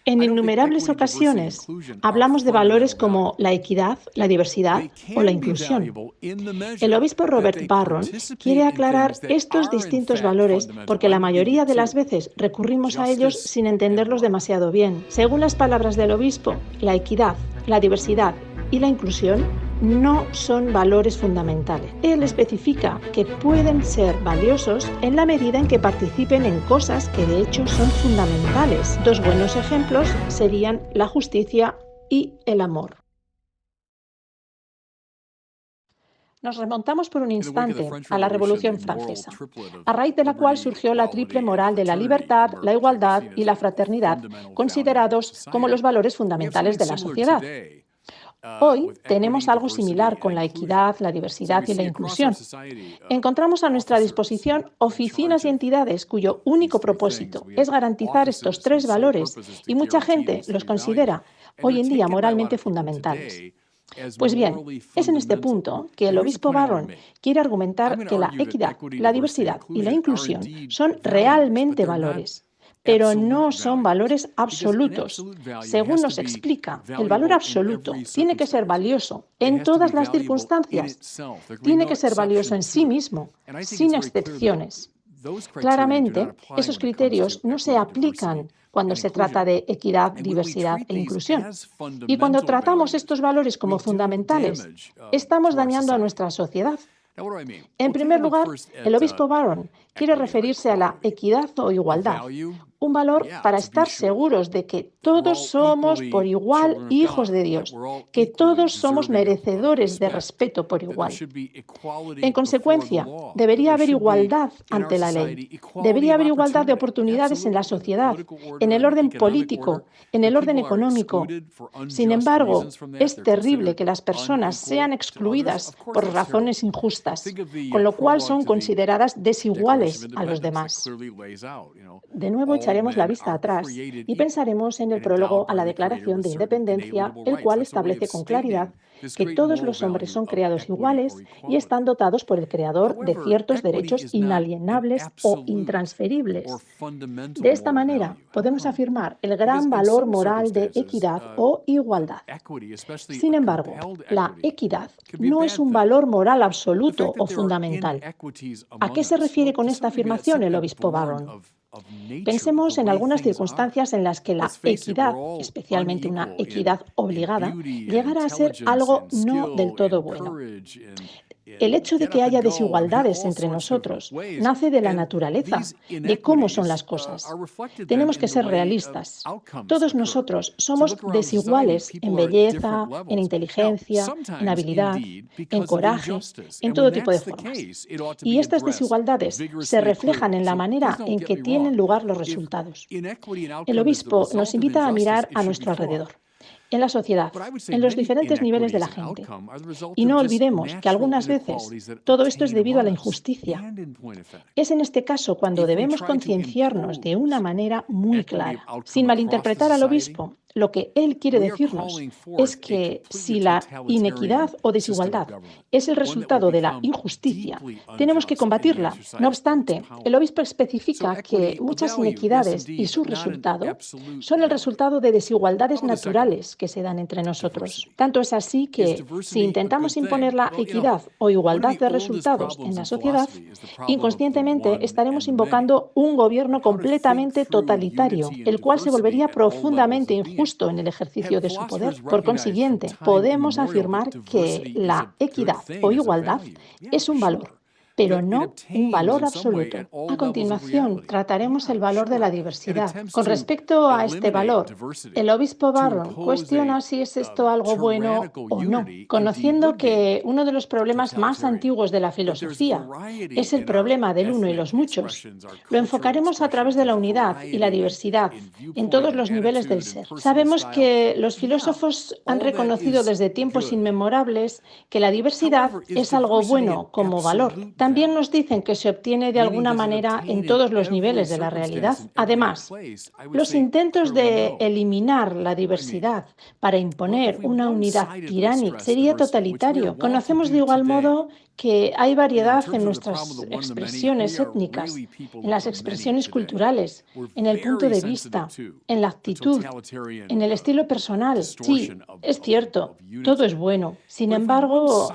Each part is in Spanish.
En innumerables ocasiones hablamos de valores como la equidad, la diversidad o la inclusión. El obispo Robert Barron quiere aclarar estos distintos valores porque la mayoría de las veces recurrimos a ellos sin entenderlos demasiado bien. Según las palabras del obispo, la equidad, la diversidad y la inclusión no son valores fundamentales. Él especifica que pueden ser valiosos en la medida en que participen en cosas que de hecho son fundamentales. Dos buenos ejemplos serían la justicia y el amor. Nos remontamos por un instante a la Revolución Francesa, a raíz de la cual surgió la triple moral de la libertad, la igualdad y la fraternidad, considerados como los valores fundamentales de la sociedad. Hoy tenemos algo similar con la equidad, la diversidad y la inclusión. Encontramos a nuestra disposición oficinas y entidades cuyo único propósito es garantizar estos tres valores y mucha gente los considera hoy en día moralmente fundamentales. Pues bien, es en este punto que el obispo Barron quiere argumentar que la equidad, la diversidad y la inclusión son realmente valores, pero no son valores absolutos. Según nos explica, el valor absoluto tiene que ser valioso en todas las circunstancias, tiene que ser valioso en sí mismo, sin excepciones. Claramente, esos criterios no se aplican cuando se trata de equidad, diversidad e inclusión. Y cuando tratamos estos valores como fundamentales, estamos dañando a nuestra sociedad. En primer lugar, el obispo Barron quiere referirse a la equidad o igualdad, un valor para estar seguros de que todos somos por igual hijos de Dios, que todos somos merecedores de respeto por igual. En consecuencia, debería haber igualdad ante la ley, debería haber igualdad de oportunidades en la sociedad, en el orden político, en el orden económico. Sin embargo, es terrible que las personas sean excluidas por razones injustas, con lo cual son consideradas desiguales a los demás. De nuevo echaremos la vista atrás y pensaremos en el prólogo a la Declaración de Independencia, el cual establece con claridad que todos los hombres son creados iguales y están dotados por el Creador de ciertos derechos inalienables o intransferibles. De esta manera, podemos afirmar el gran valor moral de equidad o igualdad. Sin embargo, la equidad no es un valor moral absoluto o fundamental. ¿A qué se refiere con esta afirmación el obispo Barron? Pensemos en algunas circunstancias en las que la equidad, especialmente una equidad obligada, llegara a ser algo no del todo bueno. El hecho de que haya desigualdades entre nosotros nace de la naturaleza, de cómo son las cosas. Tenemos que ser realistas. Todos nosotros somos desiguales en belleza, en inteligencia, en habilidad, en coraje, en todo tipo de formas. Y estas desigualdades se reflejan en la manera en que tienen lugar los resultados. El obispo nos invita a mirar a nuestro alrededor, en la sociedad, en los diferentes niveles de la gente. Y no olvidemos que algunas veces todo esto es debido a la injusticia. Es en este caso cuando debemos concienciarnos de una manera muy clara. Sin malinterpretar al obispo, lo que él quiere decirnos es que si la inequidad o desigualdad es el resultado de la injusticia, tenemos que combatirla. No obstante, el obispo especifica que muchas inequidades y su resultado son el resultado de desigualdades naturales que se dan entre nosotros. Tanto es así que si intentamos imponer la equidad o igualdad de resultados en la sociedad, inconscientemente estaremos invocando un gobierno completamente totalitario, el cual se volvería profundamente injusto en el ejercicio de su poder. Por consiguiente, podemos afirmar que la equidad o igualdad es un valor, pero no un valor absoluto. A continuación, trataremos el valor de la diversidad. Con respecto a este valor, el obispo Barron cuestiona si es esto algo bueno o no, conociendo que uno de los problemas más antiguos de la filosofía es el problema del uno y los muchos. Lo enfocaremos a través de la unidad y la diversidad en todos los niveles del ser. Sabemos que los filósofos han reconocido desde tiempos inmemorables que la diversidad es algo bueno como valor. También nos dicen que se obtiene de alguna manera en todos los niveles de la realidad. Además, los intentos de eliminar la diversidad para imponer una unidad tiránica sería totalitario. Conocemos de igual modo que hay variedad en nuestras expresiones étnicas, en las expresiones culturales, en el punto de vista, en la actitud, en el estilo personal. Sí, es cierto, todo es bueno. Sin embargo,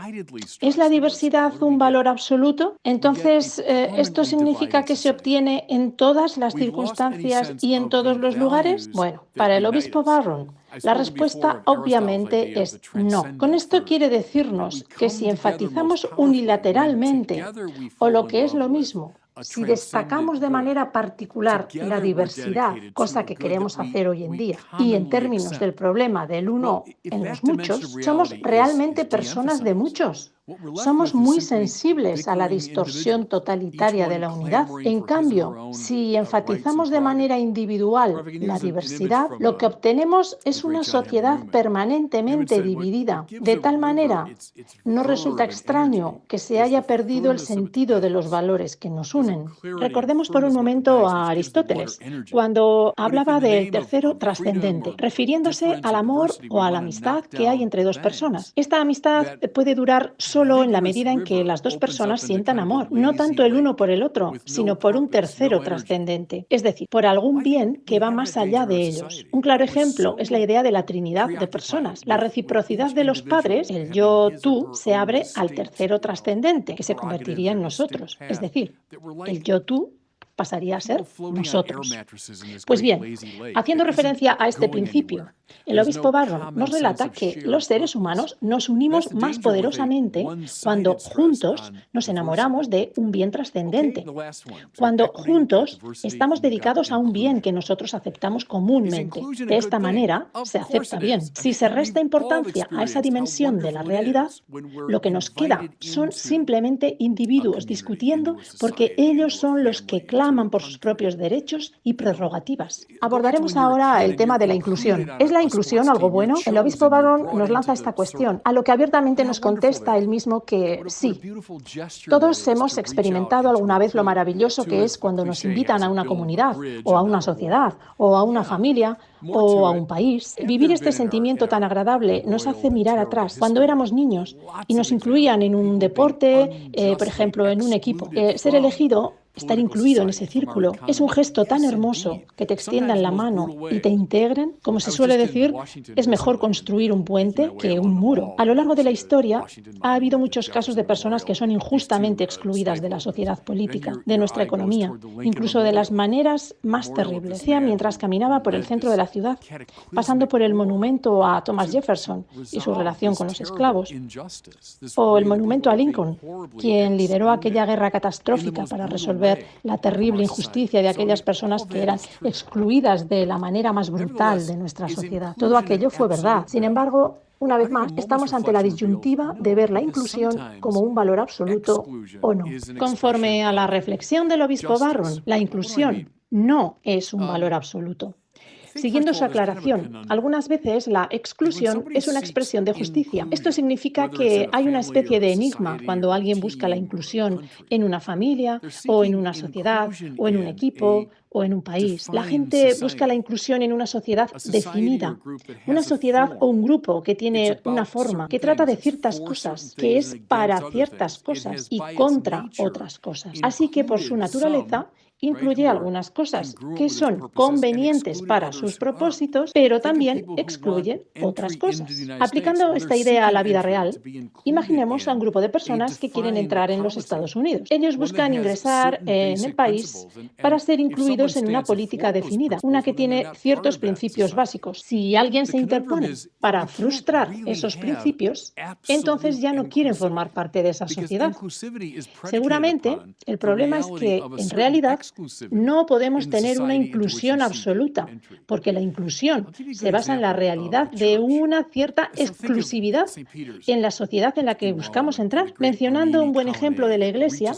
¿es la diversidad un valor absoluto? Entonces, ¿esto significa que se obtiene en todas las circunstancias y en todos los lugares? Bueno, para el obispo Barron, la respuesta obviamente es no. Con esto quiere decirnos que si enfatizamos unilateralmente, o lo que es lo mismo, si destacamos de manera particular la diversidad, cosa que queremos hacer hoy en día, y en términos del problema del uno en los muchos, somos realmente personas de muchos. Somos muy sensibles a la distorsión totalitaria de la unidad. En cambio, si enfatizamos de manera individual la diversidad, lo que obtenemos es una sociedad permanentemente dividida. De tal manera, no resulta extraño que se haya perdido el sentido de los valores que nos unen. Recordemos por un momento a Aristóteles, cuando hablaba del tercero trascendente, refiriéndose al amor o a la amistad que hay entre dos personas. Esta amistad puede durar solo en la medida en que las dos personas sientan amor, no tanto el uno por el otro, sino por un tercero trascendente, es decir, por algún bien que va más allá de ellos. Un claro ejemplo es la idea de la trinidad de personas. La reciprocidad de los padres, el yo-tú, se abre al tercero trascendente, que se convertiría en nosotros, es decir, el yo-tú pasaría a ser nosotros. Pues bien, haciendo referencia a este principio, el obispo Barron nos relata que los seres humanos nos unimos más poderosamente cuando juntos nos enamoramos de un bien trascendente, cuando juntos estamos dedicados a un bien que nosotros aceptamos comúnmente. De esta manera se acepta bien. Si se resta importancia a esa dimensión de la realidad, lo que nos queda son simplemente individuos discutiendo porque ellos son los que claman por sus propios derechos y prerrogativas. Abordaremos ahora el tema de la inclusión. ¿Es la inclusión algo bueno? El obispo Barron nos lanza esta cuestión, a lo que abiertamente nos contesta él mismo que sí. Todos hemos experimentado alguna vez lo maravilloso que es cuando nos invitan a una comunidad, o a una sociedad, o a una familia, o a un país. Vivir este sentimiento tan agradable nos hace mirar atrás cuando éramos niños y nos incluían en un deporte, por ejemplo, en un equipo. Ser elegido, estar incluido en ese círculo, es un gesto tan hermoso que te extiendan la mano y te integren. Como se suele decir, es mejor construir un puente que un muro. A lo largo de la historia ha habido muchos casos de personas que son injustamente excluidas de la sociedad política, de nuestra economía, incluso de las maneras más terribles. Decía mientras caminaba por el centro de la ciudad, pasando por el monumento a Thomas Jefferson y su relación con los esclavos, o el monumento a Lincoln, quien lideró aquella guerra catastrófica para resolver la terrible injusticia de aquellas personas que eran excluidas de la manera más brutal de nuestra sociedad. Todo aquello fue verdad. Sin embargo, una vez más, estamos ante la disyuntiva de ver la inclusión como un valor absoluto o no. Conforme a la reflexión del obispo Barron, la inclusión no es un valor absoluto. Siguiendo su aclaración, algunas veces la exclusión es una expresión de justicia. Esto significa que hay una especie de enigma cuando alguien busca la inclusión en una familia, o en una sociedad, o en un equipo, o en un país. La gente busca la inclusión en una sociedad definida, una sociedad o un grupo que tiene una forma, que trata de ciertas cosas, que es para ciertas cosas y contra otras cosas. Así que por su naturaleza, incluye algunas cosas que son convenientes para sus propósitos, pero también excluyen otras cosas. Aplicando esta idea a la vida real, imaginemos a un grupo de personas que quieren entrar en los Estados Unidos. Ellos buscan ingresar en el país para ser incluidos en una política definida, una que tiene ciertos principios básicos. Si alguien se interpone para frustrar esos principios, entonces ya no quieren formar parte de esa sociedad. Seguramente, el problema es que, en realidad, no podemos tener una inclusión absoluta, porque la inclusión se basa en la realidad de una cierta exclusividad en la sociedad en la que buscamos entrar. Mencionando un buen ejemplo de la Iglesia,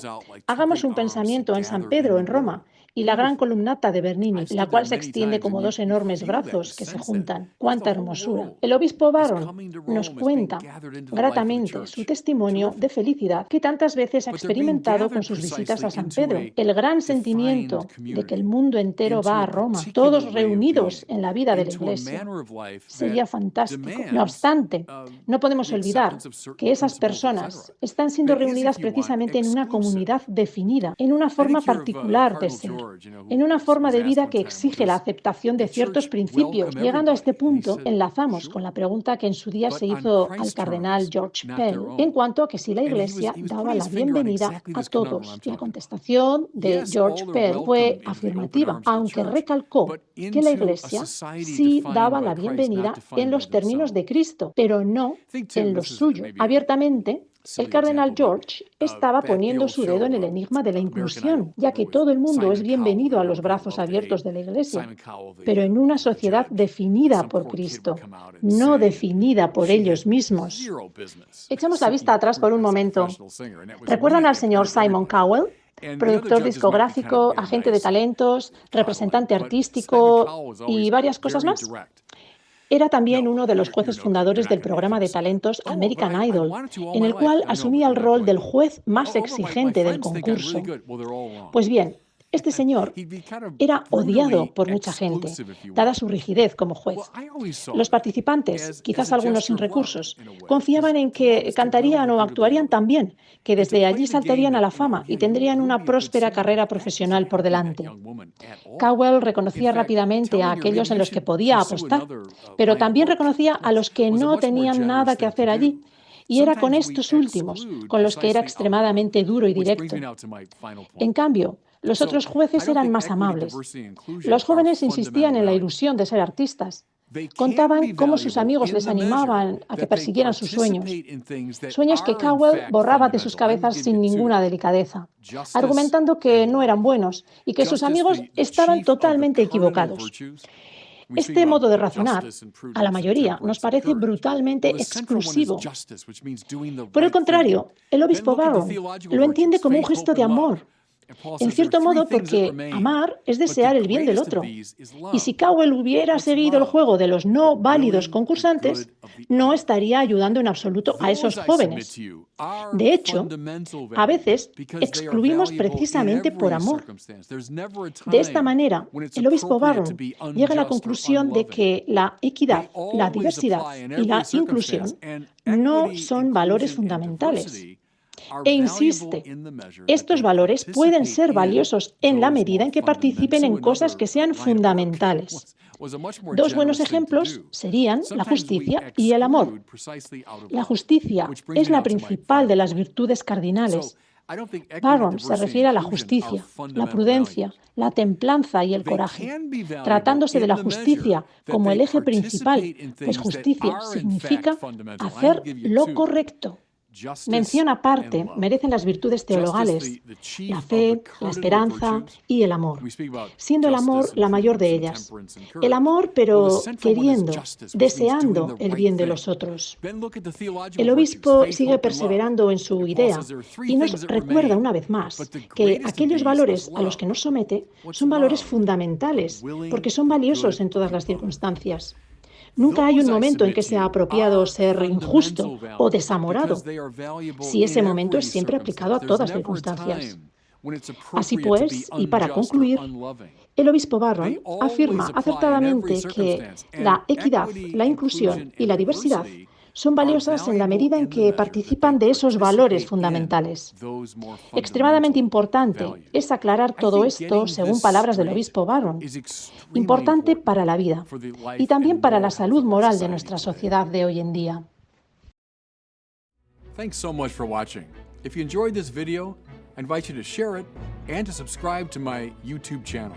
hagamos un pensamiento en San Pedro, en Roma, y la gran columnata de Bernini, la cual se extiende como dos enormes brazos que se juntan. ¡Cuánta hermosura! El obispo Barron nos cuenta gratamente su testimonio de felicidad que tantas veces ha experimentado con sus visitas a San Pedro. El gran sentimiento de que el mundo entero va a Roma, todos reunidos en la vida de la Iglesia, sería fantástico. No obstante, no podemos olvidar que esas personas están siendo reunidas precisamente en una comunidad definida, en una forma particular de ser, en una forma de vida que exige la aceptación de ciertos principios. Llegando a este punto, enlazamos con la pregunta que en su día se hizo al cardenal George Pell en cuanto a que si la Iglesia daba la bienvenida a todos. La contestación de George Pell fue afirmativa, aunque recalcó que la Iglesia sí daba la bienvenida en los términos de Cristo, pero no en los suyos. Abiertamente, el cardenal George estaba poniendo su dedo en el enigma de la inclusión, ya que todo el mundo es bienvenido a los brazos abiertos de la Iglesia, pero en una sociedad definida por Cristo, no definida por ellos mismos. Echamos la vista atrás por un momento. ¿Recuerdan al señor Simon Cowell? Productor discográfico, agente de talentos, representante artístico y varias cosas más. Era también uno de los jueces fundadores del programa de talentos American Idol, en el cual asumía el rol del juez más exigente del concurso. Pues bien, este señor era odiado por mucha gente, dada su rigidez como juez. Los participantes, quizás algunos sin recursos, confiaban en que cantarían o actuarían tan bien que desde allí saltarían a la fama y tendrían una próspera carrera profesional por delante. Cowell reconocía rápidamente a aquellos en los que podía apostar, pero también reconocía a los que no tenían nada que hacer allí. Y era con estos últimos con los que era extremadamente duro y directo. En cambio, los otros jueces eran más amables. Los jóvenes insistían en la ilusión de ser artistas. Contaban cómo sus amigos les animaban a que persiguieran sus sueños. Sueños que Cowell borraba de sus cabezas sin ninguna delicadeza, argumentando que no eran buenos y que sus amigos estaban totalmente equivocados. Este modo de razonar, a la mayoría, nos parece brutalmente exclusivo. Por el contrario, el obispo Barron lo entiende como un gesto de amor, en cierto modo porque amar es desear el bien del otro. Y si Cowell hubiera seguido el juego de los no válidos concursantes, no estaría ayudando en absoluto a esos jóvenes. De hecho, a veces excluimos precisamente por amor. De esta manera, el obispo Barron llega a la conclusión de que la equidad, la diversidad y la inclusión no son valores fundamentales. E insiste, estos valores pueden ser valiosos en la medida en que participen en cosas que sean fundamentales. Dos buenos ejemplos serían la justicia y el amor. La justicia es la principal de las virtudes cardinales. Barron se refiere a la justicia, la prudencia, la templanza y el coraje, tratándose de la justicia como el eje principal, pues justicia significa hacer lo correcto. Mención aparte merecen las virtudes teologales, la fe, la esperanza y el amor, siendo el amor la mayor de ellas. El amor, pero queriendo, deseando el bien de los otros. El obispo sigue perseverando en su idea y nos recuerda una vez más que aquellos valores a los que nos somete son valores fundamentales, porque son valiosos en todas las circunstancias. Nunca hay un momento en que sea apropiado ser injusto o desamorado, si ese momento es siempre aplicado a todas circunstancias. Así pues, y para concluir, el obispo Barron afirma acertadamente que la equidad, la inclusión y la diversidad son valiosas en la medida en que participan de esos valores fundamentales. Extremadamente importante es aclarar todo esto según palabras del obispo Barron. Importante para la vida y también para la salud moral de nuestra sociedad de hoy en día. Thanks so much for watching. If you enjoyed this video, I invite you to share it and to subscribe to my YouTube channel.